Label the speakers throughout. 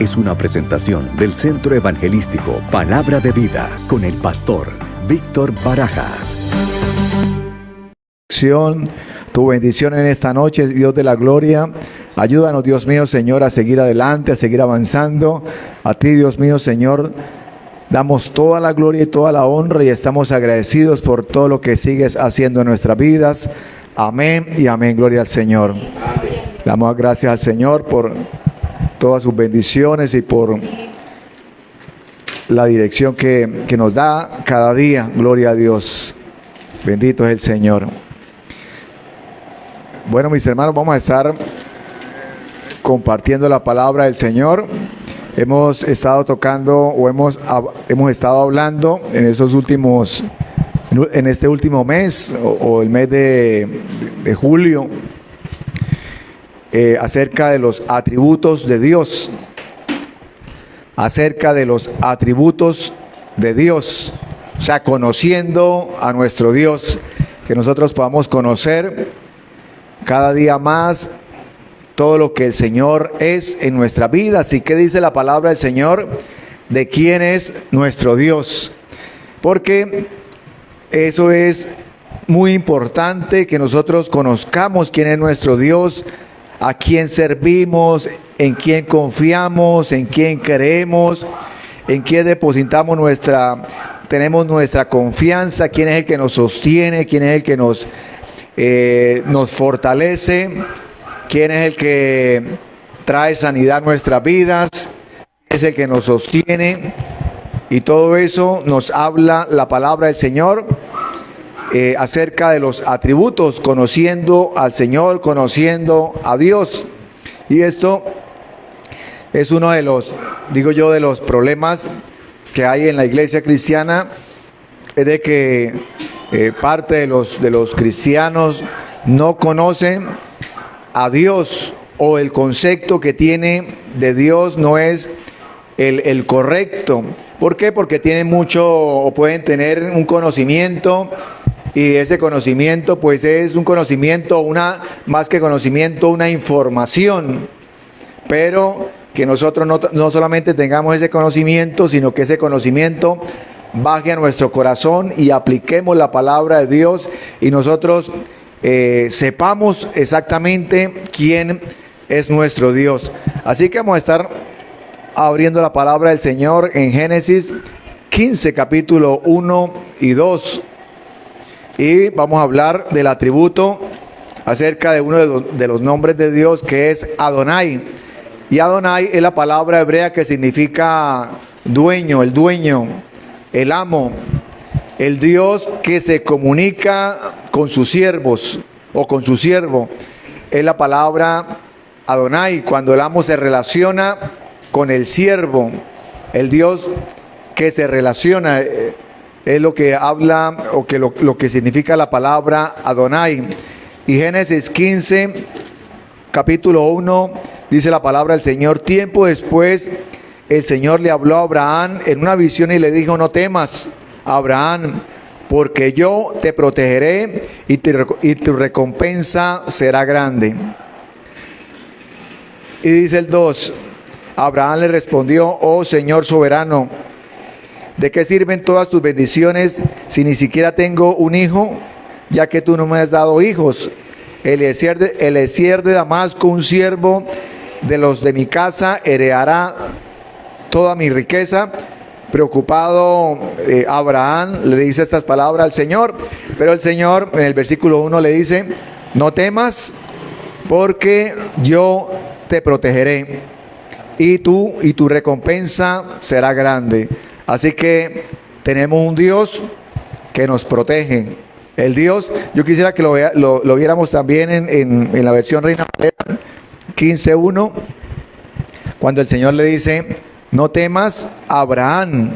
Speaker 1: es una presentación del Centro Evangelístico Palabra de Vida con el pastor Víctor Barajas.
Speaker 2: Tu bendición en esta noche, Dios de la gloria. Ayúdanos, Dios mío, Señor, a seguir adelante, a seguir avanzando. A ti, Dios mío, Señor, damos toda la gloria y toda la honra y estamos agradecidos por todo lo que sigues haciendo en nuestras vidas. Amén y amén. Gloria al Señor. Amén. Damos gracias al Señor por todas sus bendiciones y por la dirección que nos da cada día. Gloria a Dios. Bendito es el Señor. Bueno, mis hermanos, vamos a estar compartiendo la palabra del Señor. Hemos estado tocando o hemos estado hablando en este último mes o el mes de julio acerca de los atributos de Dios. Acerca de los atributos de Dios. O sea, conociendo a nuestro Dios, que nosotros podamos conocer cada día más todo lo que el Señor es en nuestra vida. Así que dice la palabra del Señor de quién es nuestro Dios. Porque eso es muy importante, que nosotros conozcamos quién es nuestro Dios, a quién servimos, en quién confiamos, en quién creemos, en quién depositamos tenemos nuestra confianza, quién es el que nos sostiene, quién es el que nos fortalece, quién es el que trae sanidad a nuestras vidas, es el que nos sostiene. Y todo eso nos habla la palabra del Señor acerca de los atributos, conociendo al Señor, conociendo a Dios. Y esto es uno de los problemas que hay en la iglesia cristiana, es de que parte de los cristianos no conocen a Dios, o el concepto que tiene de Dios no es el correcto. ¿Por qué? Porque tienen mucho, o pueden tener un conocimiento, y ese conocimiento pues es un conocimiento, más que conocimiento, una información. Pero que nosotros no solamente tengamos ese conocimiento, sino que ese conocimiento baje a nuestro corazón y apliquemos la palabra de Dios y nosotros sepamos exactamente quién es nuestro Dios. Así que vamos a estar abriendo la palabra del Señor en Génesis 15, capítulo 1 y 2. Y vamos a hablar del atributo acerca de uno de los nombres de Dios, que es Adonai. Y Adonai es la palabra hebrea que significa dueño, el dueño, el amo, el Dios que se comunica con sus siervos o con su siervo. Es la palabra Adonai, cuando el amo se relaciona con el siervo, el Dios que se relaciona, es lo que habla o que lo que significa la palabra Adonai. Y Génesis 15, capítulo 1, dice la palabra del Señor: tiempo después el Señor le habló a Abraham en una visión y le dijo: no temas, Abraham, porque yo te protegeré y tu recompensa será grande. Y dice el 2, Abraham le respondió: oh Señor soberano, ¿de qué sirven todas tus bendiciones si ni siquiera tengo un hijo, ya que tú no me has dado hijos? Eliezer de Damasco, un siervo de los de mi casa, heredará toda mi riqueza. Preocupado, Abraham le dice estas palabras al Señor, pero el Señor en el versículo 1 le dice: no temas, porque yo te protegeré y tu recompensa será grande. Así que tenemos un Dios que nos protege. El Dios, yo quisiera que lo viéramos también en la versión Reina Valera 15:1, cuando el Señor le dice: no temas, Abraham.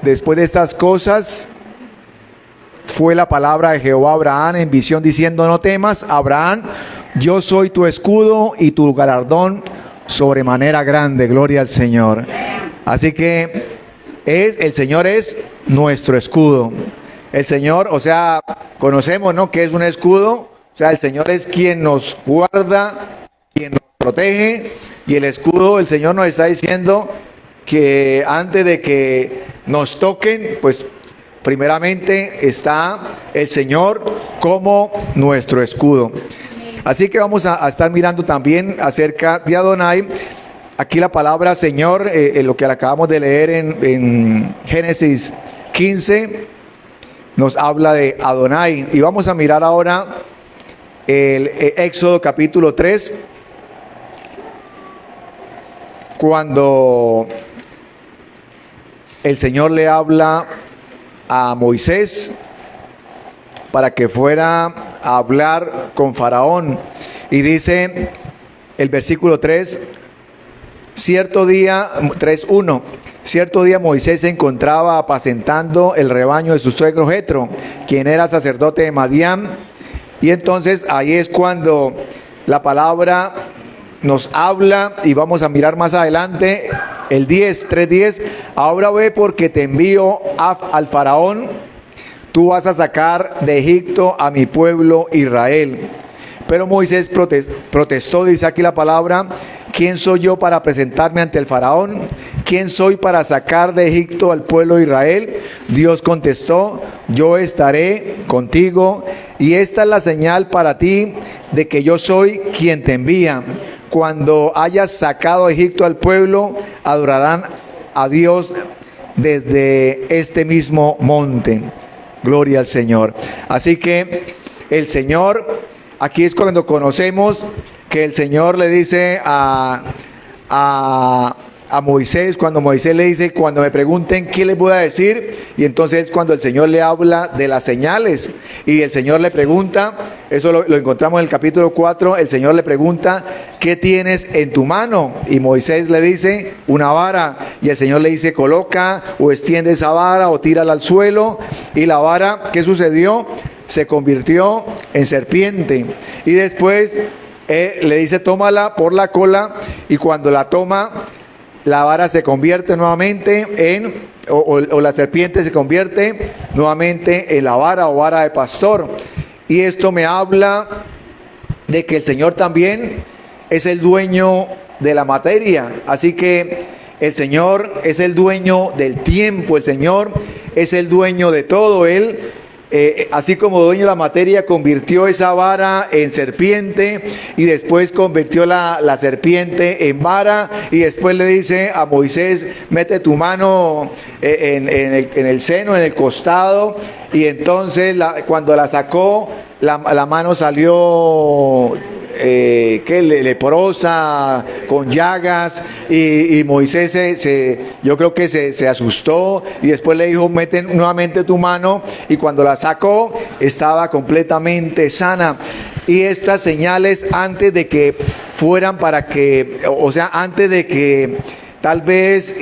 Speaker 2: Después de estas cosas, fue la palabra de Jehová a Abraham en visión diciendo: no temas, Abraham, yo soy tu escudo y tu galardón sobremanera grande. Gloria al Señor. Así que el Señor es nuestro escudo. El Señor, o sea, conocemos, ¿no?, que es un escudo. O sea, el Señor es quien nos guarda, quien nos protege, y el escudo, el Señor nos está diciendo que antes de que nos toquen, pues primeramente está el Señor como nuestro escudo. Así que vamos a estar mirando también acerca de Adonai. Aquí la palabra Señor, lo que acabamos de leer en Génesis 15, nos habla de Adonai. Y vamos a mirar ahora el Éxodo capítulo 3, cuando el Señor le habla a Moisés para que fuera a hablar con Faraón. Y dice el versículo 3, cierto día, 3:1, cierto día Moisés se encontraba apacentando el rebaño de su suegro Jetro, quien era sacerdote de Madián. Y entonces ahí es cuando la palabra nos habla, y vamos a mirar más adelante el 3:10, ahora ve porque te envío al faraón, tú vas a sacar de Egipto a mi pueblo Israel. Pero Moisés protestó, dice aquí la palabra, ¿quién soy yo para presentarme ante el faraón? ¿Quién soy para sacar de Egipto al pueblo de Israel? Dios contestó, yo estaré contigo, y esta es la señal para ti de que yo soy quien te envía. Cuando hayas sacado de Egipto al pueblo, adorarán a Dios desde este mismo monte. Gloria al Señor. Así que el Señor, aquí es cuando conocemos que el Señor le dice a Moisés, cuando Moisés le dice, cuando me pregunten qué les voy a decir, y entonces cuando el Señor le habla de las señales, y el Señor le pregunta, eso lo encontramos en el capítulo 4, el Señor le pregunta, ¿qué tienes en tu mano? Y Moisés le dice, una vara, y el Señor le dice, coloca o extiende esa vara o tírala al suelo, y la vara, ¿qué sucedió? Se convirtió en serpiente, y después le dice, tómala por la cola, y cuando la toma, la vara se convierte nuevamente o la serpiente se convierte nuevamente en la vara o vara de pastor. Y esto me habla de que el Señor también es el dueño de la materia. Así que el Señor es el dueño del tiempo, el Señor es el dueño de todo. Él, así como dueño de la materia, convirtió esa vara en serpiente, y después convirtió la serpiente en vara, y después le dice a Moisés, mete tu mano en el seno, en el costado, y entonces cuando la sacó, la mano salió leprosa, con llagas, y Moisés yo creo que se asustó, y después le dijo, mete nuevamente tu mano, y cuando la sacó, estaba completamente sana. Y estas señales, antes de que fueran antes de que tal vez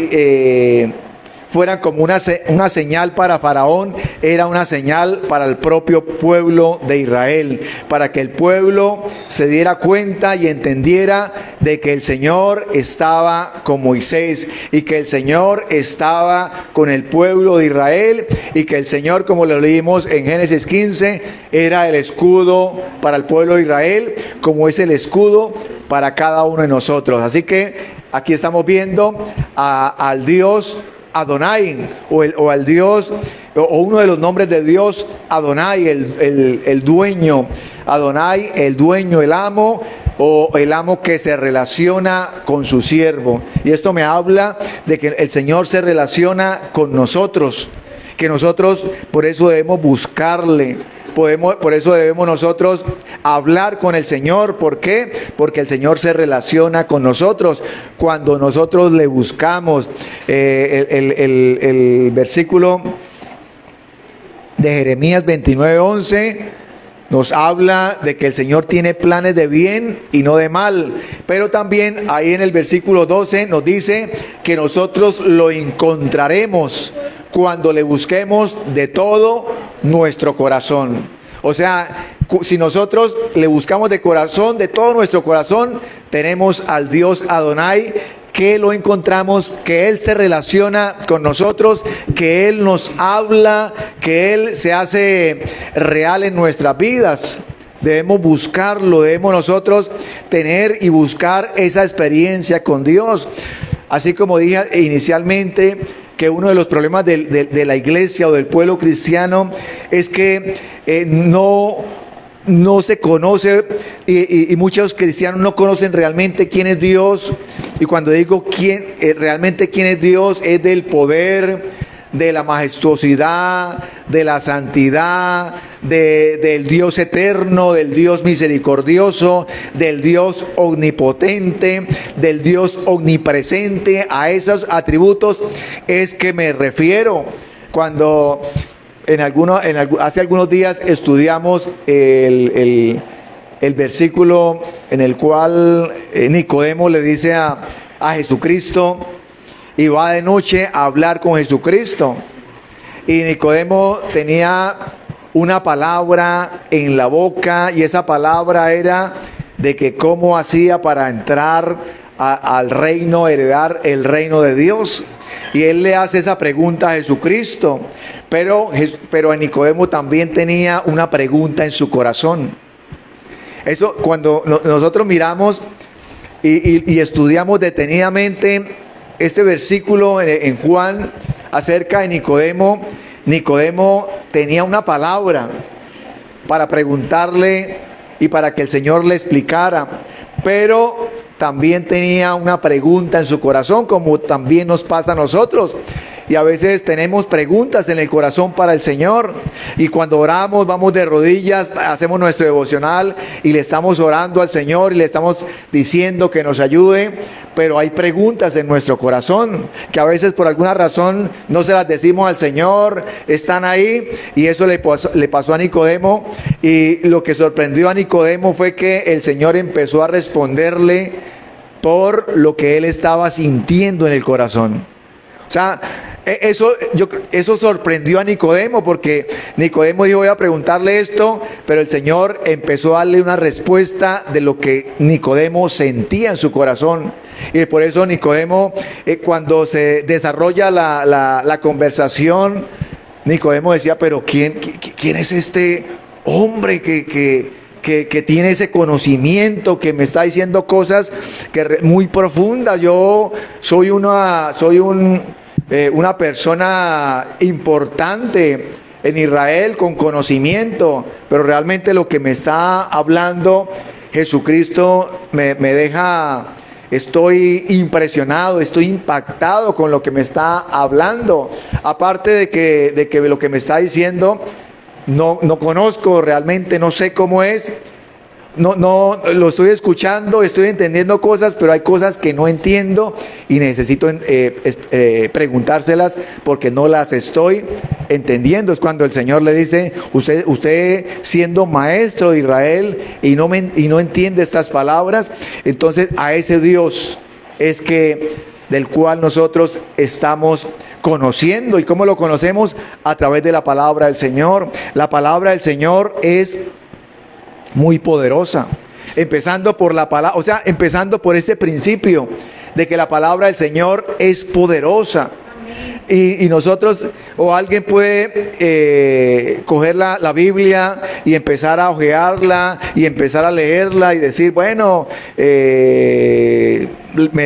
Speaker 2: fueran como una señal para Faraón, era una señal para el propio pueblo de Israel, para que el pueblo se diera cuenta y entendiera de que el Señor estaba con Moisés, y que el Señor estaba con el pueblo de Israel, y que el Señor, como lo leímos en Génesis 15, era el escudo para el pueblo de Israel, como es el escudo para cada uno de nosotros. Así que aquí estamos viendo al Dios Adonai, o al Dios, o uno de los nombres de Dios, Adonai, el dueño, Adonai, el dueño, el amo, o el amo que se relaciona con su siervo. Y esto me habla de que el Señor se relaciona con nosotros, que nosotros por eso debemos buscarle. Por eso debemos nosotros hablar con el Señor. ¿Por qué? Porque el Señor se relaciona con nosotros cuando nosotros le buscamos. El versículo de Jeremías 29:11 nos habla de que el Señor tiene planes de bien y no de mal. Pero también ahí en el versículo 12 nos dice que nosotros lo encontraremos cuando le busquemos de todo nuestro corazón. O sea, si nosotros le buscamos de corazón, de todo nuestro corazón, tenemos al Dios Adonai, que lo encontramos, que Él se relaciona con nosotros, que Él nos habla, que Él se hace real en nuestras vidas. debemos buscarlo, debemos nosotros tener y buscar esa experiencia con Dios. Así como dije inicialmente, que uno de los problemas de la iglesia o del pueblo cristiano es que no se conoce y muchos cristianos no conocen realmente quién es Dios. Y cuando digo realmente quién es Dios, es del poder, de la majestuosidad, de la santidad, del Dios eterno, del Dios misericordioso, del Dios omnipotente, del Dios omnipresente. A esos atributos es que me refiero. Cuando hace algunos días estudiamos el versículo en el cual Nicodemo le dice a Jesucristo, y va de noche a hablar con Jesucristo. Y Nicodemo tenía una palabra en la boca, y esa palabra era de que cómo hacía para entrar al reino, heredar el reino de Dios. Y él le hace esa pregunta a Jesucristo, pero Nicodemo también tenía una pregunta en su corazón. Eso, cuando nosotros miramos y estudiamos detenidamente este versículo en Juan acerca de Nicodemo, Nicodemo tenía una palabra para preguntarle y para que el Señor le explicara, pero también tenía una pregunta en su corazón, como también nos pasa a nosotros. Y a veces tenemos preguntas en el corazón para el Señor. Y cuando oramos, vamos de rodillas, hacemos nuestro devocional y le estamos orando al Señor y le estamos diciendo que nos ayude. Pero hay preguntas en nuestro corazón que a veces por alguna razón no se las decimos al Señor, están ahí. Y eso le pasó a Nicodemo. Y lo que sorprendió a Nicodemo fue que el Señor empezó a responderle por lo que él estaba sintiendo en el corazón. O sea, eso sorprendió a Nicodemo, porque Nicodemo dijo, voy a preguntarle esto, pero el Señor empezó a darle una respuesta de lo que Nicodemo sentía en su corazón. Y por eso Nicodemo, cuando se desarrolla la conversación, Nicodemo decía, pero ¿quién es este hombre que tiene ese conocimiento, que me está diciendo cosas muy profundas? Yo soy una persona importante en Israel con conocimiento, pero realmente lo que me está hablando Jesucristo me deja, estoy impresionado, estoy impactado con lo que me está hablando. Aparte de que lo que me está diciendo no conozco realmente, no sé cómo es. No, lo estoy escuchando, estoy entendiendo cosas, pero hay cosas que no entiendo y necesito preguntárselas porque no las estoy entendiendo. Es cuando el Señor le dice, usted siendo maestro de Israel y no entiende estas palabras, entonces a ese Dios es del cual nosotros estamos conociendo. ¿Y cómo lo conocemos? A través de la palabra del Señor. La palabra del Señor es muy poderosa, empezando por la palabra, o sea, empezando por ese principio de que la palabra del Señor es poderosa. Y nosotros, o alguien puede coger la Biblia y empezar a hojearla y empezar a leerla y decir, bueno, me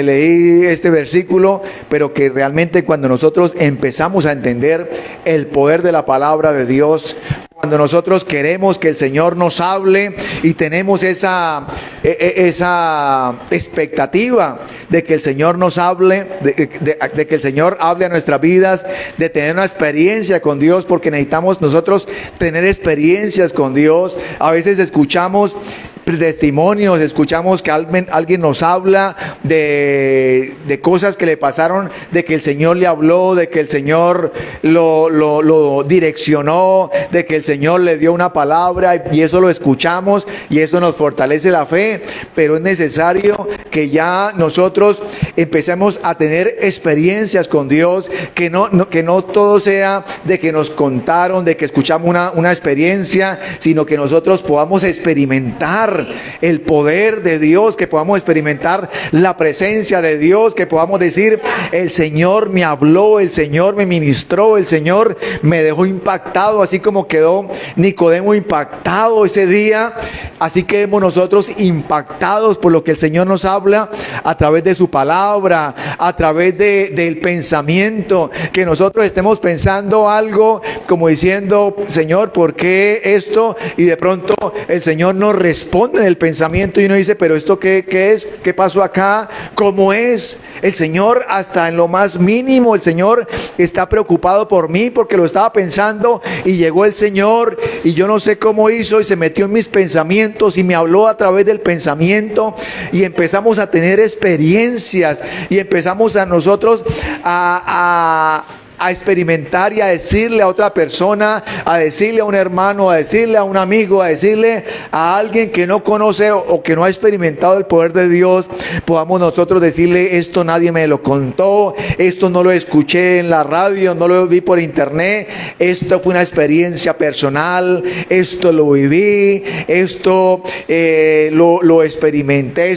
Speaker 2: leí este versículo, pero que realmente cuando nosotros empezamos a entender el poder de la palabra de Dios, cuando nosotros queremos que el Señor nos hable y tenemos esa expectativa de que el Señor nos hable, de que el Señor hable a nuestras vidas, de tener una experiencia con Dios, porque necesitamos nosotros tener experiencias con Dios. A veces escuchamos testimonios, escuchamos que alguien nos habla de cosas que le pasaron, de que el Señor le habló, de que el Señor lo direccionó, de que el Señor le dio una palabra, y eso lo escuchamos y eso nos fortalece la fe. Pero es necesario que ya nosotros empecemos a tener experiencias con Dios, que no todo sea de que nos contaron, de que escuchamos una experiencia, sino que nosotros podamos experimentar experimentar el poder de Dios, que podamos experimentar la presencia de Dios, que podamos decir, el Señor me habló, el Señor me ministró, el Señor me dejó impactado, así como quedó Nicodemo impactado ese día. Así quedemos nosotros impactados por lo que el Señor nos habla a través de su palabra, a través del pensamiento, que nosotros estemos pensando algo como diciendo, Señor, ¿por qué esto? Y de pronto el Señor nos responde en el pensamiento y uno dice, pero ¿esto qué es? ¿Qué pasó acá? ¿Cómo es? El Señor, hasta en lo más mínimo, el Señor está preocupado por mí porque lo estaba pensando y llegó el Señor y yo no sé cómo hizo y se metió en mis pensamientos y me habló a través del pensamiento y empezamos a tener experiencias y empezamos a nosotros a experimentar y a decirle a otra persona, a decirle a un hermano, a decirle a un amigo, a decirle a alguien que no conoce o que no ha experimentado el poder de Dios, podamos nosotros decirle, esto nadie me lo contó, esto no lo escuché en la radio, no lo vi por internet, esto fue una experiencia personal, esto lo viví, esto lo experimenté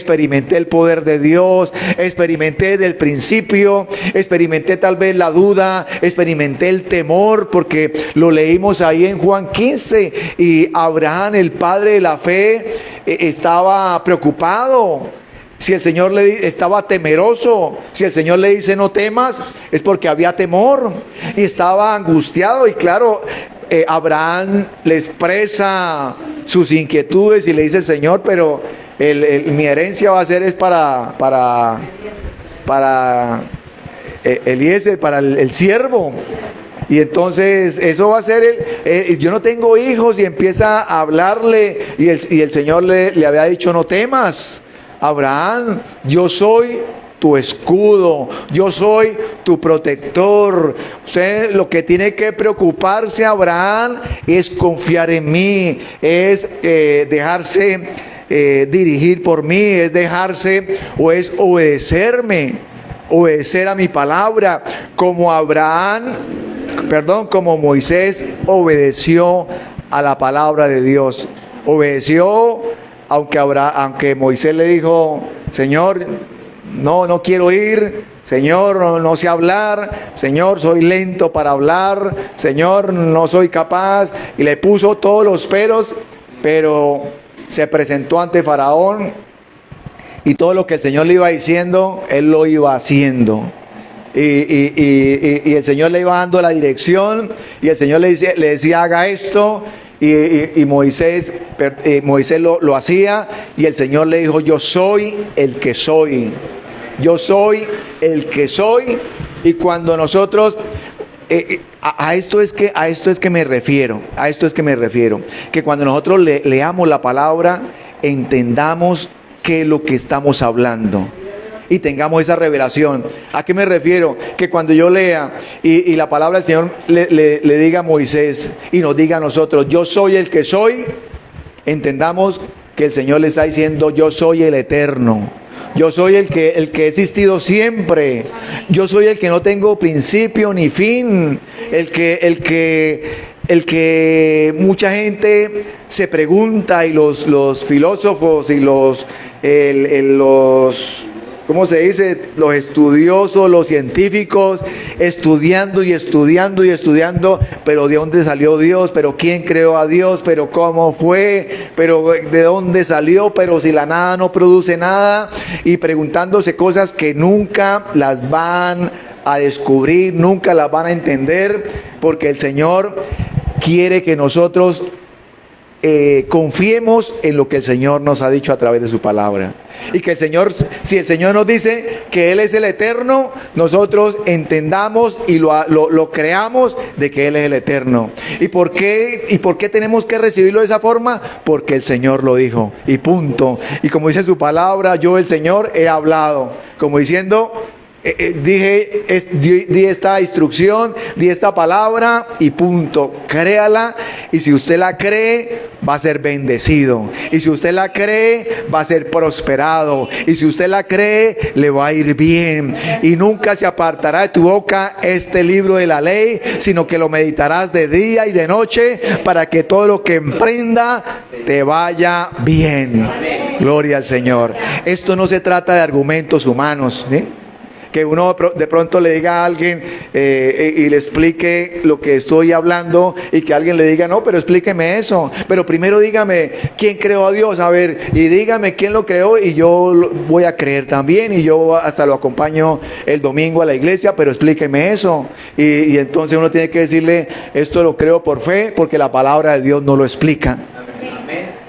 Speaker 2: el poder de Dios, experimenté desde el principio, experimenté tal vez la duda, experimenté el temor, porque lo leímos ahí en Juan 15 y Abraham, el padre de la fe, estaba preocupado. Si el Señor estaba temeroso, si el Señor le dice no temas, es porque había temor y estaba angustiado. Y claro, Abraham le expresa sus inquietudes y le dice, Señor, pero mi herencia va a ser es para Eliezer, para el siervo. Y entonces eso va a ser yo no tengo hijos, y empieza a hablarle y el Señor le había dicho no temas, Abraham, yo soy tu escudo, yo soy tu protector. Usted lo que tiene que preocuparse, Abraham, es confiar en mí, es dejarse dirigir por mí, es dejarse o es obedecerme, obedecer a mi palabra, como como Moisés obedeció a la palabra de Dios. Obedeció, aunque Moisés le dijo, Señor, no quiero ir, Señor, no sé hablar, Señor, soy lento para hablar, Señor, no soy capaz, y le puso todos los peros, pero se presentó ante Faraón. Y todo lo que el Señor le iba diciendo, él lo iba haciendo. Y el Señor le iba dando la dirección. Y el Señor le decía, haga esto. Y Moisés lo hacía. Y el Señor le dijo, yo soy el que soy. Yo soy el que soy. Y cuando nosotros... a esto es que me refiero. Que cuando nosotros leamos la palabra, entendamos qué es lo que estamos hablando y tengamos esa revelación. ¿A qué me refiero? Que cuando yo lea y la palabra del Señor le diga a Moisés y nos diga a nosotros, yo soy el que soy, entendamos que el Señor le está diciendo, yo soy el eterno, yo soy el que he existido siempre, yo soy el que no tengo principio ni fin, el que mucha gente se pregunta, y los filósofos y los ¿cómo se dice? Los estudiosos, los científicos, estudiando, pero ¿de dónde salió Dios? ¿Pero quién creó a Dios? ¿Pero cómo fue? ¿Pero de dónde salió? ¿Pero si la nada no produce nada? Y preguntándose cosas que nunca las van a descubrir, nunca las van a entender, porque el Señor quiere que nosotros confiemos en lo que el Señor nos ha dicho a través de su palabra. Y que el Señor, si el Señor nos dice que Él es el eterno, nosotros entendamos y lo creamos de que Él es el eterno. ¿Y por qué tenemos que recibirlo de esa forma? Porque el Señor lo dijo y punto. Y como dice su palabra, yo el Señor he hablado, como diciendo, di esta instrucción, di esta palabra y punto. Créala, y si usted la cree, va a ser bendecido. Y si usted la cree, va a ser prosperado. Y si usted la cree, le va a ir bien. Y nunca se apartará de tu boca este libro de la ley, sino que lo meditarás de día y de noche, para que todo lo que emprenda te vaya bien. Gloria al Señor. Esto no se trata de argumentos humanos, ¿sí? Que uno de pronto le diga a alguien y le explique lo que estoy hablando, y que alguien le diga, no, pero explíqueme eso, pero primero dígame quién creó a Dios, a ver, y dígame quién lo creó, y yo voy a creer también, y yo hasta lo acompaño el domingo a la iglesia, pero explíqueme eso. Y entonces uno tiene que decirle, esto lo creo por fe, porque la palabra de Dios no lo explica.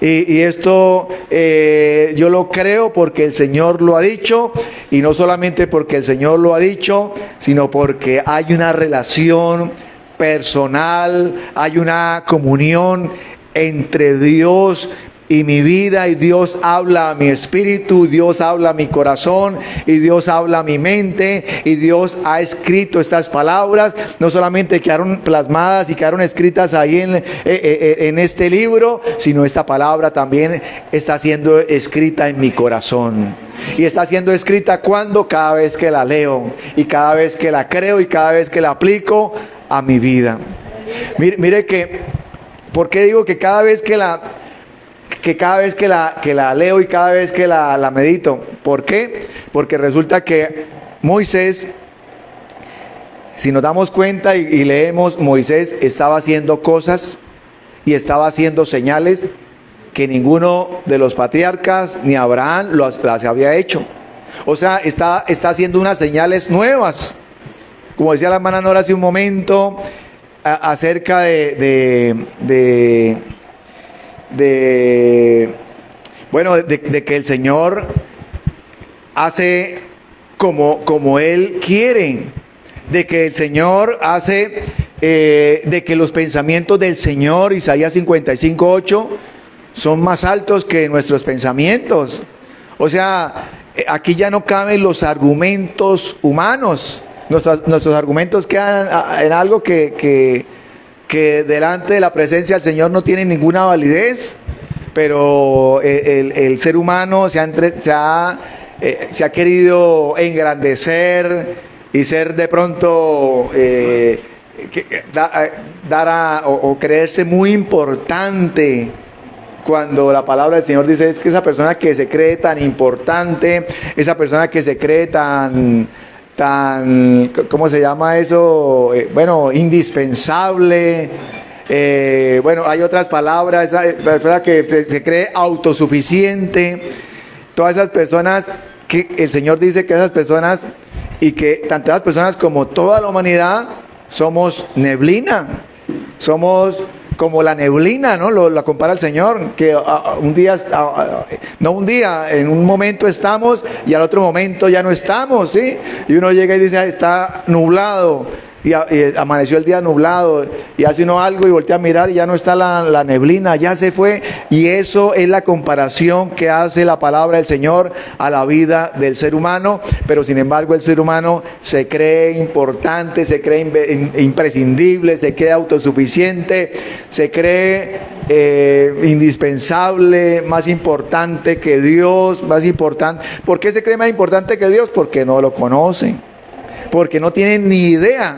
Speaker 2: Y esto yo lo creo porque el Señor lo ha dicho, y no solamente porque el Señor lo ha dicho, sino porque hay una relación personal, hay una comunión entre Dios y mi vida, y Dios habla a mi espíritu, Dios habla a mi corazón, y Dios habla a mi mente, y Dios ha escrito estas palabras. No solamente quedaron plasmadas y quedaron escritas ahí en este libro, sino esta palabra también está siendo escrita en mi corazón. Y está siendo escrita cuando, cada vez que la leo, y cada vez que la creo, y cada vez que la aplico a mi vida. Mire que, ¿por qué digo que cada vez que la leo y cada vez que la medito? ¿Por qué? Porque resulta que Moisés, si nos damos cuenta y leemos, Moisés estaba haciendo cosas y estaba haciendo señales que ninguno de los patriarcas ni Abraham las había hecho. O sea, está haciendo unas señales nuevas. Como decía la hermana Nora hace un momento, acerca de que el Señor hace como Él quiere, de que el Señor hace, de que los pensamientos del Señor, Isaías 55:8, son más altos que nuestros pensamientos. O sea, aquí ya no caben los argumentos humanos. Nuestros argumentos quedan en algo que delante de la presencia del Señor no tiene ninguna validez. Pero el ser humano se ha querido engrandecer y ser de pronto o creerse muy importante, cuando la palabra del Señor dice es que esa persona que se cree tan importante, esa persona que se cree tan ¿cómo se llama eso? Indispensable. Hay otras palabras, esa persona que se cree autosuficiente. Todas esas personas que el Señor dice que esas personas, y que tanto esas personas como toda la humanidad, somos neblina, somos como la neblina, ¿no? La compara el Señor, que en un momento estamos y al otro momento ya no estamos, ¿sí? Y uno llega y dice, está nublado, y amaneció el día nublado, y hace uno algo y voltea a mirar y ya no está la neblina, ya se fue. Y eso es la comparación que hace la palabra del Señor a la vida del ser humano. Pero sin embargo el ser humano se cree importante, se cree imprescindible, se cree autosuficiente, se cree indispensable, más importante que Dios, más importante. ¿Por qué se cree más importante que Dios? Porque no lo conoce, porque no tienen ni idea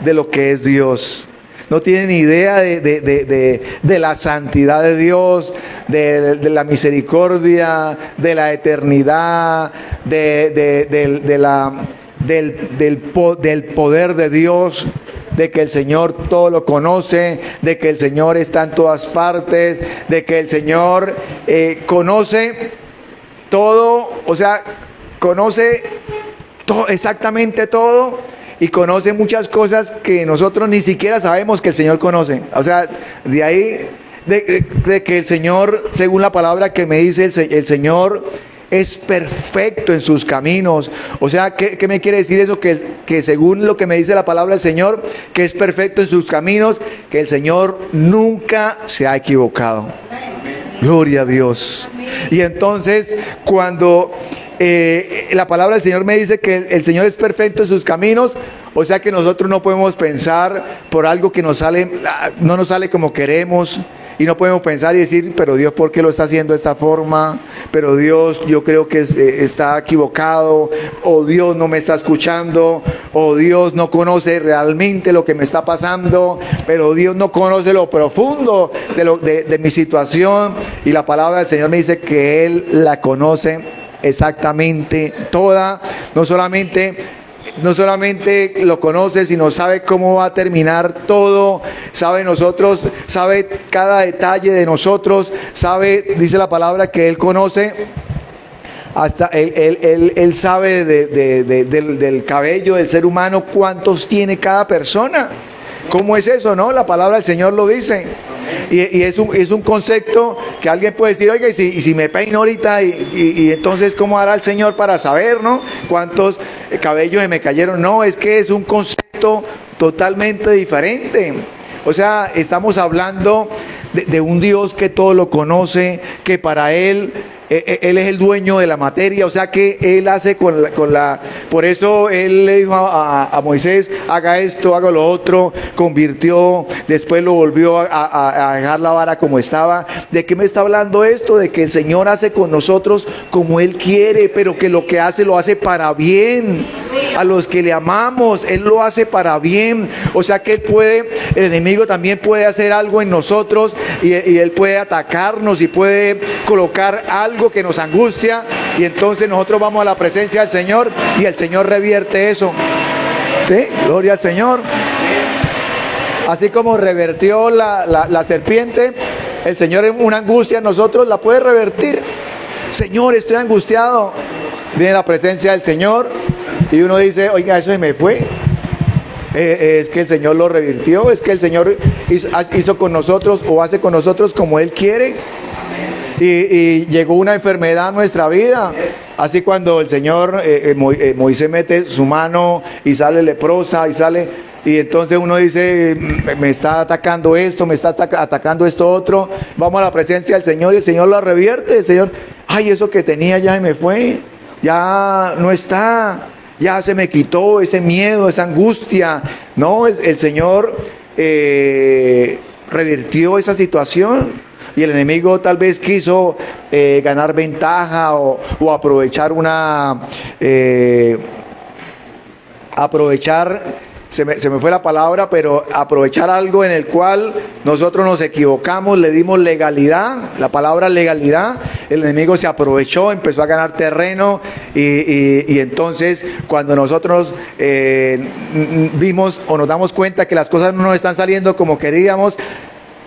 Speaker 2: de lo que es Dios, no tienen ni idea de la santidad de Dios, de la misericordia, de la eternidad, del poder de Dios, de que el Señor todo lo conoce, de que el Señor está en todas partes, de que el Señor conoce todo, o sea, conoce todo, exactamente todo, y conoce muchas cosas que nosotros ni siquiera sabemos que el Señor conoce. O sea, de ahí de que el Señor, según la palabra que me dice, el Señor es perfecto en sus caminos. O sea, ¿qué me quiere decir eso? Que según lo que me dice la palabra del Señor, que es perfecto en sus caminos, que el Señor nunca se ha equivocado. Gloria a Dios. Y entonces, cuando la palabra del Señor me dice que el Señor es perfecto en sus caminos, o sea que nosotros no podemos pensar por algo que no nos sale como queremos, Y no podemos pensar y decir, pero Dios, ¿por qué lo está haciendo de esta forma? Pero Dios, yo creo que está equivocado, o Dios no me está escuchando, o Dios no conoce realmente lo que me está pasando, pero Dios no conoce lo profundo de mi situación. Y la palabra del Señor me dice que Él la conoce exactamente toda, no solamente lo conoce, sino sabe cómo va a terminar todo, sabe cada detalle de nosotros, dice la palabra que Él conoce, hasta Él sabe del cabello del ser humano cuántos tiene cada persona. ¿Cómo es eso, no? La palabra del Señor lo dice. Y es un concepto que alguien puede decir, oiga, y si me peino ahorita, y entonces, ¿cómo hará el Señor para saber, no? ¿Cuántos cabellos se me cayeron? No, es que es un concepto totalmente diferente. O sea, estamos hablando de un Dios que todo lo conoce, que para Él es el dueño de la materia, o sea que Él hace por eso Él le dijo a Moisés, haga esto, haga lo otro, convirtió, después lo volvió a dejar la vara como estaba. ¿De qué me está hablando esto? De que el Señor hace con nosotros como Él quiere, pero que lo que hace lo hace para bien. A los que le amamos, Él lo hace para bien. O sea que el enemigo también puede hacer algo en nosotros y Él puede atacarnos y puede colocar algo que nos angustia, y entonces nosotros vamos a la presencia del Señor y el Señor revierte eso. ¿Sí? Gloria al Señor. Así como revertió la serpiente, el Señor en una angustia en nosotros la puede revertir. Señor, estoy angustiado. Viene la presencia del Señor y uno dice, oiga, eso se me fue. Es que el Señor lo revirtió, es que el Señor hizo con nosotros o hace con nosotros como Él quiere. Y llegó una enfermedad a nuestra vida. Así cuando el Señor, Moisés mete su mano y sale leprosa y entonces uno dice, me está atacando esto, me está atacando esto otro. Vamos a la presencia del Señor y el Señor la revierte. El Señor, ay, eso que tenía ya me fue, ya no está, ya se me quitó ese miedo, esa angustia. No, el Señor revirtió esa situación. Y el enemigo tal vez quiso ganar ventaja o aprovechar se me fue la palabra, pero aprovechar algo en el cual nosotros nos equivocamos, le dimos legalidad, la palabra legalidad, el enemigo se aprovechó, empezó a ganar terreno y entonces cuando nosotros vimos o nos damos cuenta que las cosas no nos están saliendo como queríamos,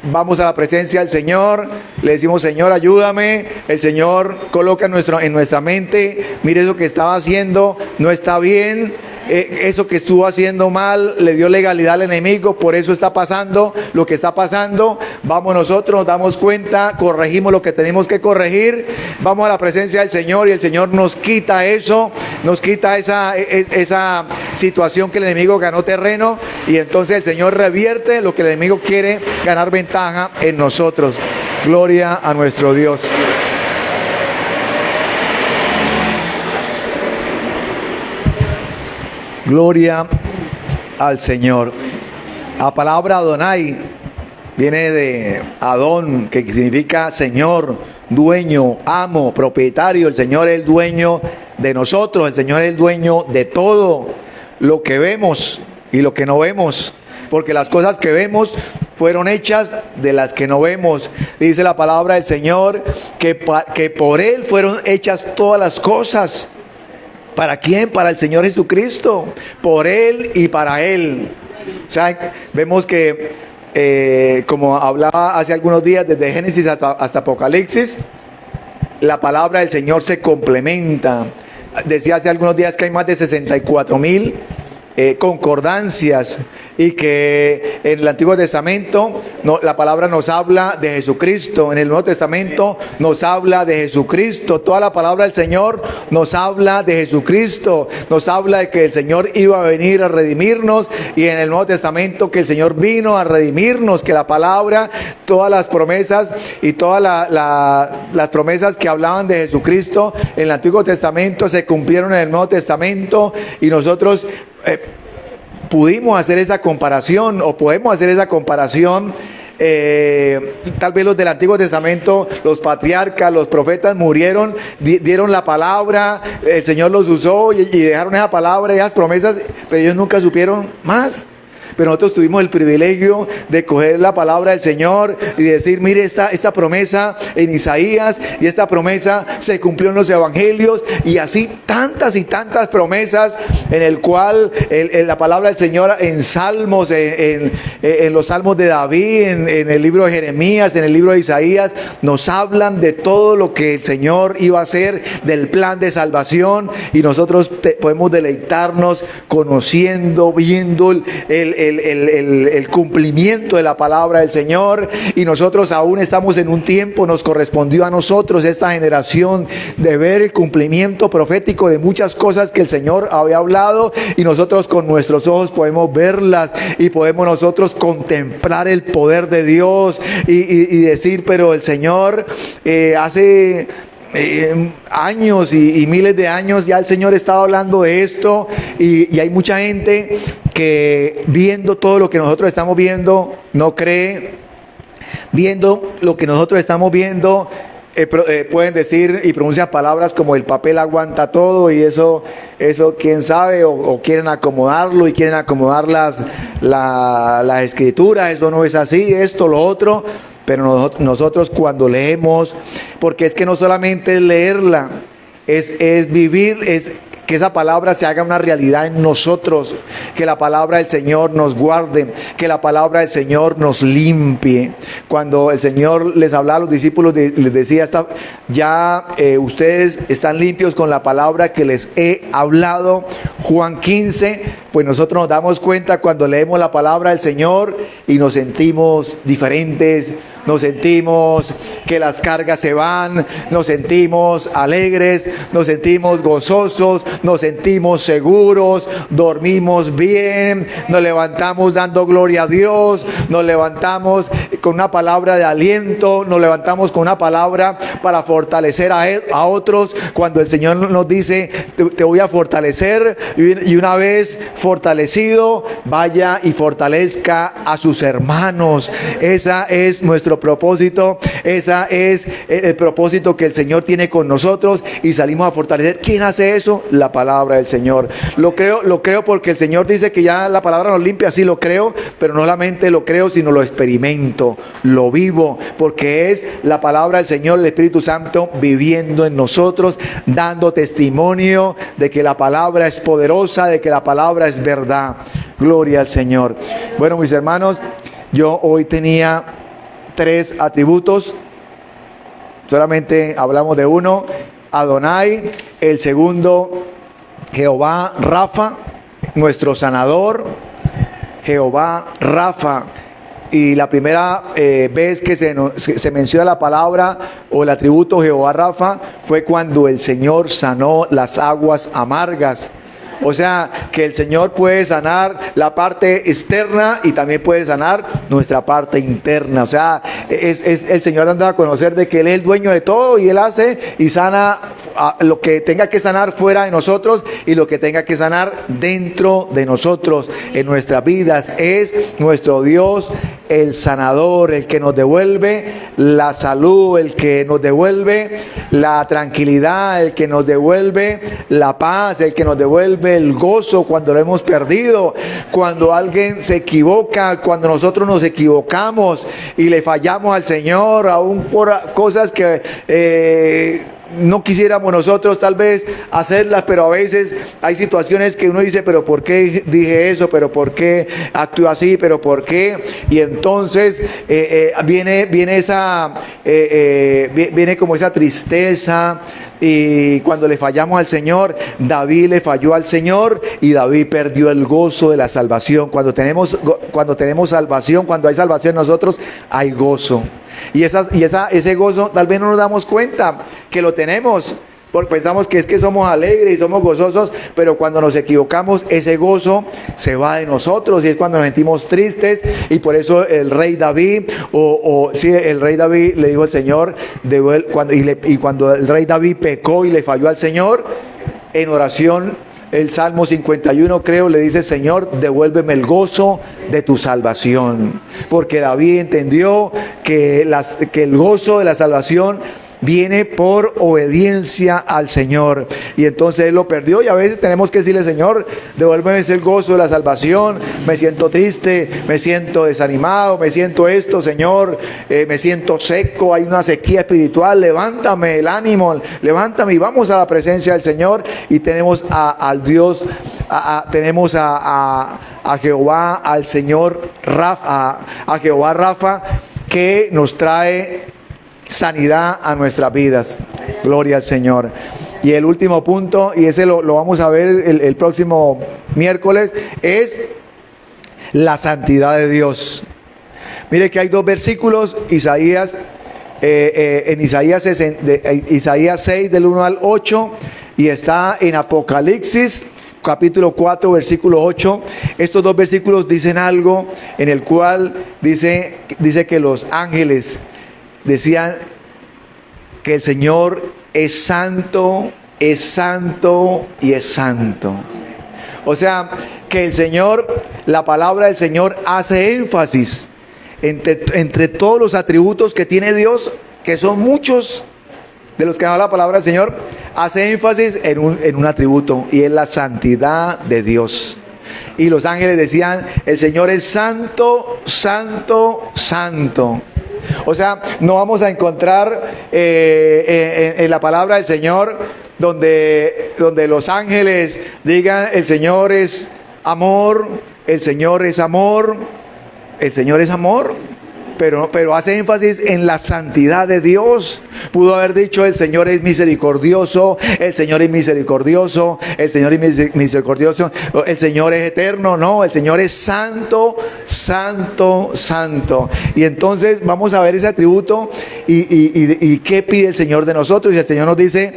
Speaker 2: vamos a la presencia del Señor, le decimos, Señor, ayúdame. El Señor coloca en nuestra mente, mire, eso que estaba haciendo no está bien, eso que estuvo haciendo mal, le dio legalidad al enemigo, por eso está pasando lo que está pasando. Vamos nosotros, nos damos cuenta, corregimos lo que tenemos que corregir, vamos a la presencia del Señor y el Señor nos quita eso, nos quita esa situación que el enemigo ganó terreno, y entonces el Señor revierte lo que el enemigo quiere ganar ventaja en nosotros. Gloria a nuestro Dios. Gloria al Señor. La palabra Adonai viene de Adón, que significa Señor, dueño, amo, propietario. El Señor es el dueño de nosotros, el Señor es el dueño de todo lo que vemos y lo que no vemos, porque las cosas que vemos fueron hechas de las que no vemos. Dice la palabra del Señor que por Él fueron hechas todas las cosas. ¿Para quién? Para el Señor Jesucristo, por Él y para Él. O sea, vemos que como hablaba hace algunos días, desde Génesis hasta Apocalipsis, la palabra del Señor se complementa. Decía hace algunos días que hay más de 64,000 concordancias, y que en el Antiguo Testamento la palabra nos habla de Jesucristo, en el Nuevo Testamento nos habla de Jesucristo, toda la palabra del Señor nos habla de Jesucristo, nos habla de que el Señor iba a venir a redimirnos, y en el Nuevo Testamento que el Señor vino a redimirnos, que la palabra, todas las promesas y todas las promesas que hablaban de Jesucristo en el Antiguo Testamento se cumplieron en el Nuevo Testamento, y nosotros pudimos hacer esa comparación, o podemos hacer esa comparación tal vez los del Antiguo Testamento, los patriarcas, los profetas murieron, dieron la palabra, el Señor los usó y dejaron esa palabra, esas promesas, pero ellos nunca supieron más. Pero nosotros tuvimos el privilegio de coger la palabra del Señor y decir, mire esta promesa en Isaías, y esta promesa se cumplió en los evangelios, y así tantas y tantas promesas en el cual la palabra del Señor en Salmos, en los Salmos de David, en el libro de Jeremías, en el libro de Isaías, nos hablan de todo lo que el Señor iba a hacer, del plan de salvación, y nosotros podemos deleitarnos conociendo, viendo el cumplimiento de la palabra del Señor. Y nosotros aún estamos en un tiempo, nos correspondió a nosotros, esta generación, de ver el cumplimiento profético de muchas cosas que el Señor había hablado, y nosotros con nuestros ojos podemos verlas y podemos nosotros contemplar el poder de Dios y decir, pero el Señor hace años y miles de años ya el Señor estaba hablando de esto, y hay mucha gente que, viendo todo lo que nosotros estamos viendo, no cree. Viendo lo que nosotros estamos viendo, pueden decir y pronuncian palabras como el papel aguanta todo, y eso quién sabe, o quieren acomodarlo y quieren acomodar las escrituras. Eso no es así, esto, lo otro. Pero nosotros cuando leemos, porque es que no solamente es leerla, es vivir, es que esa palabra se haga una realidad en nosotros, que la palabra del Señor nos guarde, que la palabra del Señor nos limpie. Cuando el Señor les hablaba a los discípulos, les decía, ya ustedes están limpios con la palabra que les he hablado, Juan 15, pues nosotros nos damos cuenta cuando leemos la palabra del Señor y nos sentimos diferentes. Nos sentimos que las cargas se van, nos sentimos alegres, nos sentimos gozosos, nos sentimos seguros, dormimos bien, nos levantamos dando gloria a Dios, nos levantamos con una palabra de aliento, nos levantamos con una palabra para fortalecer a otros. Cuando el Señor nos dice, te voy a fortalecer, y una vez fortalecido, vaya y fortalezca a sus hermanos. Esa es nuestro propósito, esa es el propósito que el Señor tiene con nosotros, y salimos a fortalecer. ¿Quién hace eso? La palabra del Señor. Lo creo porque el Señor dice que ya la palabra nos limpia, sí lo creo, pero no solamente lo creo, sino lo experimento, lo vivo, porque es la palabra del Señor, el Espíritu Santo viviendo en nosotros, dando testimonio de que la palabra es poderosa, de que la palabra es verdad. Gloria al Señor. Bueno, mis hermanos, yo hoy tenía 3 atributos, solamente hablamos de uno, Adonai; el segundo, Jehová Rafa, nuestro sanador, Jehová Rafa. Y la primera vez que se menciona la palabra o el atributo Jehová Rafa fue cuando el Señor sanó las aguas amargas. O sea, que el Señor puede sanar la parte externa y también puede sanar nuestra parte interna. O sea, es el Señor dando a conocer de que Él es el dueño de todo, y Él hace y sana lo que tenga que sanar fuera de nosotros y lo que tenga que sanar dentro de nosotros, en nuestras vidas. Es nuestro Dios el sanador, el que nos devuelve la salud, el que nos devuelve la tranquilidad, el que nos devuelve la paz, el que nos devuelve el gozo cuando lo hemos perdido. Cuando alguien se equivoca, cuando nosotros nos equivocamos y le fallamos al Señor, aún por cosas que no quisiéramos nosotros tal vez hacerlas, pero a veces hay situaciones que uno dice, pero ¿por qué dije eso? ¿Pero por qué actúo así? ¿Pero por qué? Y entonces viene como esa tristeza. Y cuando le fallamos al Señor, David le falló al Señor y David perdió el gozo de la salvación. Cuando tenemos salvación, cuando hay salvación en nosotros, hay gozo. Y ese gozo tal vez no nos damos cuenta que lo tenemos, porque pensamos que es que somos alegres y somos gozosos, pero cuando nos equivocamos, ese gozo se va de nosotros, y es cuando nos sentimos tristes. Y por eso el rey David, el rey David le dijo al Señor, cuando el rey David pecó y le falló al Señor, en oración el Salmo 51, creo, le dice: Señor, devuélveme el gozo de tu salvación. Porque David entendió que el gozo de la salvación viene por obediencia al Señor, y entonces él lo perdió. Y a veces tenemos que decirle: Señor, devuélveme el gozo de la salvación, me siento triste, me siento desanimado, me siento esto, Señor, me siento seco, hay una sequía espiritual, levántame el ánimo, levántame. Y vamos a la presencia del Señor, y tenemos al Dios, tenemos a Jehová, al Señor Rafa, a Jehová Rafa, que nos trae sanidad a nuestras vidas. Gloria al Señor. Y el último punto, y ese lo vamos a ver el próximo miércoles, es la santidad de Dios. Mire que hay dos versículos, Isaías, en Isaías 6 del 1 al 8, y está en Apocalipsis capítulo 4 versículo 8. Estos dos versículos dicen algo en el cual dice que los ángeles decían que el Señor es santo, es santo y es santo. O sea, que el Señor, la palabra del Señor hace énfasis entre todos los atributos que tiene Dios, que son muchos de los que habla la palabra del Señor, hace énfasis en un atributo, y es la santidad de Dios. Y los ángeles decían: el Señor es santo, santo, santo. O sea, no vamos a encontrar en la palabra del Señor donde los ángeles digan: el Señor es amor, el Señor es amor, el Señor es amor. Pero hace énfasis en la santidad de Dios. Pudo haber dicho: el Señor es misericordioso, el Señor es misericordioso, el Señor es misericordioso, el Señor es eterno. No, el Señor es santo, santo, santo. Y entonces vamos a ver ese atributo y qué pide el Señor de nosotros. Y el Señor nos dice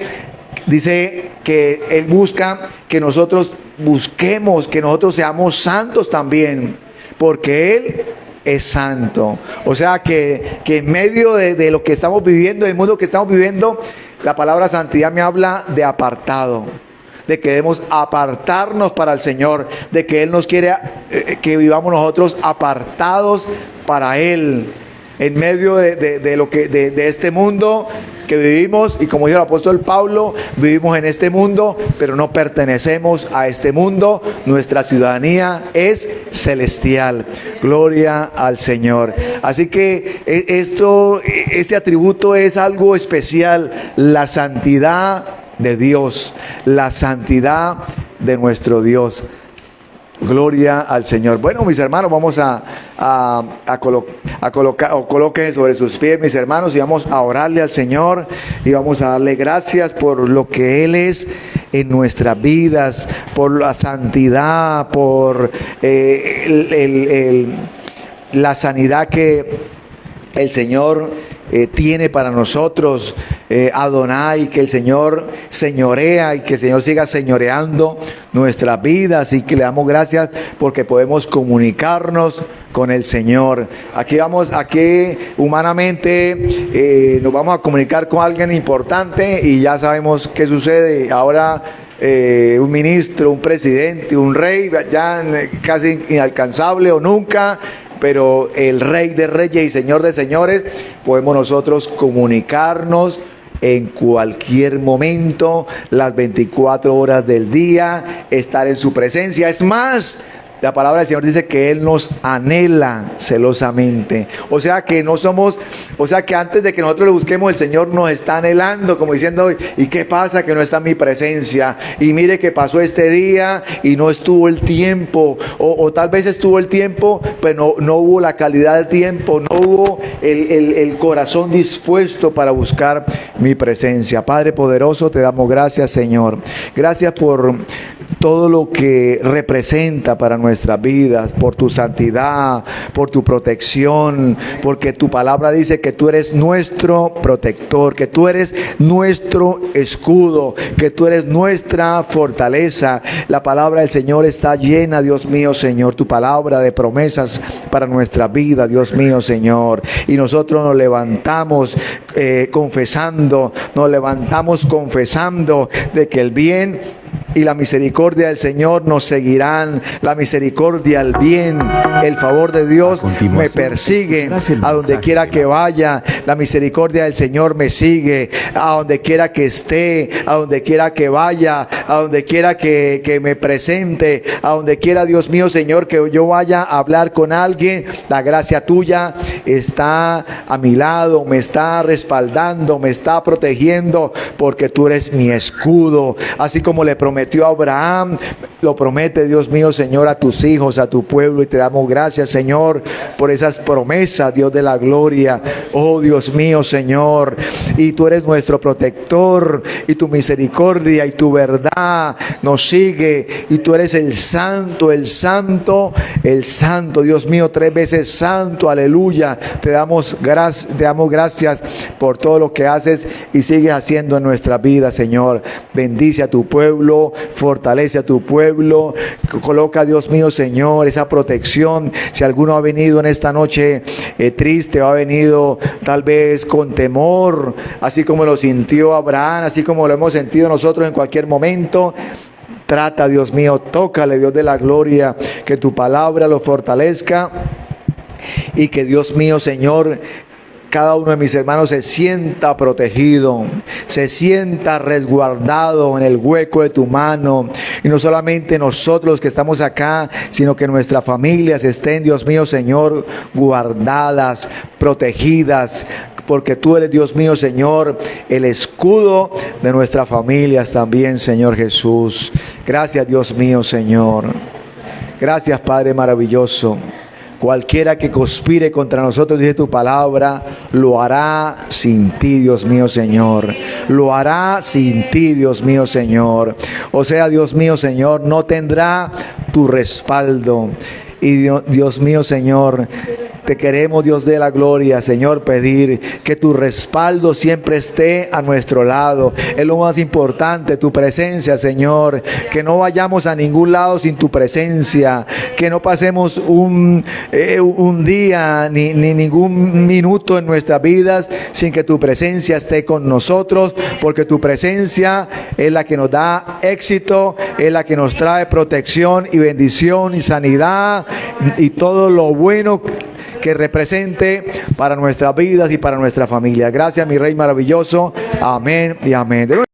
Speaker 2: que Él busca que nosotros busquemos, que nosotros seamos santos también, porque Él es santo. O sea que en medio de lo que estamos viviendo, del mundo que estamos viviendo, la palabra santidad me habla de apartado, de que debemos apartarnos para el Señor, de que Él nos quiere que vivamos nosotros apartados para Él, en medio de este mundo que vivimos. Y como dijo el apóstol Pablo, vivimos en este mundo, pero no pertenecemos a este mundo. Nuestra ciudadanía es celestial. Gloria al Señor. Así que este atributo es algo especial: la santidad de Dios, la santidad de nuestro Dios. Gloria al Señor. Bueno, mis hermanos, vamos a colocar, o coloquen sobre sus pies, mis hermanos, y vamos a orarle al Señor, y vamos a darle gracias por lo que Él es en nuestras vidas, por la santidad, por la sanidad que el Señor tiene para nosotros. Adonai, que el Señor señorea, y que el Señor siga señoreando nuestras vidas, y que le damos gracias porque podemos comunicarnos con el Señor. Aquí humanamente nos vamos a comunicar con alguien importante, y ya sabemos qué sucede ahora. Un ministro, un presidente, un rey, ya casi inalcanzable o nunca, pero el Rey de Reyes y Señor de Señores, podemos nosotros comunicarnos en cualquier momento, las 24 horas del día, estar en su presencia. Es más, la palabra del Señor dice que Él nos anhela celosamente. O sea que antes de que nosotros le busquemos, el Señor nos está anhelando, como diciendo: ¿y qué pasa que no está en mi presencia? Y mire que pasó este día y no estuvo el tiempo, o tal vez estuvo el tiempo, pero no hubo la calidad del tiempo, no hubo el corazón dispuesto para buscar mi presencia. Padre poderoso, te damos gracias, Señor. Gracias por todo lo que representa para nuestras vidas, por tu santidad, por tu protección, porque tu palabra dice que tú eres nuestro protector, que tú eres nuestro escudo, que tú eres nuestra fortaleza. La palabra del Señor está llena, Dios mío, Señor, tu palabra de promesas para nuestra vida, Dios mío, Señor. Y nosotros nos levantamos confesando de que el bien y la misericordia del Señor nos seguirán. La misericordia, el bien, el favor de Dios me persigue a donde quiera que vaya. La misericordia del Señor me sigue a donde quiera que esté, a donde quiera que vaya, a donde quiera que me presente, a donde quiera, Dios mío, Señor, que yo vaya a hablar con alguien. La gracia tuya está a mi lado, me está respaldando, me está protegiendo, porque tú eres mi escudo. Así como le prometió a Abraham, lo promete, Dios mío, Señor, a tus hijos, a tu pueblo, y te damos gracias, Señor, por esas promesas, Dios de la gloria. Oh, Dios mío, Señor, y tú eres nuestro protector, y tu misericordia y tu verdad nos sigue, y tú eres el santo, el santo, el santo, Dios mío, 3 veces santo, aleluya. Te damos gracias por todo lo que haces y sigues haciendo en nuestra vida, Señor. Bendice a tu pueblo, fortalece a tu pueblo, coloca, Dios mío, Señor, esa protección. Si alguno ha venido en esta noche triste, o ha venido tal vez con temor, así como lo sintió Abraham, así como lo hemos sentido nosotros en cualquier momento, trata, Dios mío, tócale, Dios de la gloria, que tu palabra lo fortalezca, y que, Dios mío, Señor, cada uno de mis hermanos se sienta protegido, se sienta resguardado en el hueco de tu mano. Y no solamente nosotros que estamos acá, sino que nuestras familias estén, Dios mío, Señor, guardadas, protegidas, porque tú eres, Dios mío, Señor, el escudo de nuestras familias también, Señor Jesús. Gracias, Dios mío, Señor. Gracias, Padre maravilloso. Cualquiera que conspire contra nosotros, dice tu palabra, lo hará sin ti, Dios mío, Señor. Lo hará sin ti, Dios mío, Señor. O sea, Dios mío, Señor, no tendrá tu respaldo. Y Dios mío, Señor, te queremos, Dios de la gloria, Señor, pedir que tu respaldo siempre esté a nuestro lado. Es lo más importante, tu presencia, Señor. Que no vayamos a ningún lado sin tu presencia. Que no pasemos un día ni ningún minuto en nuestras vidas sin que tu presencia esté con nosotros. Porque tu presencia es la que nos da éxito, es la que nos trae protección y bendición y sanidad y todo lo bueno que represente para nuestras vidas y para nuestra familia. Gracias, mi Rey maravilloso. Amén y amén.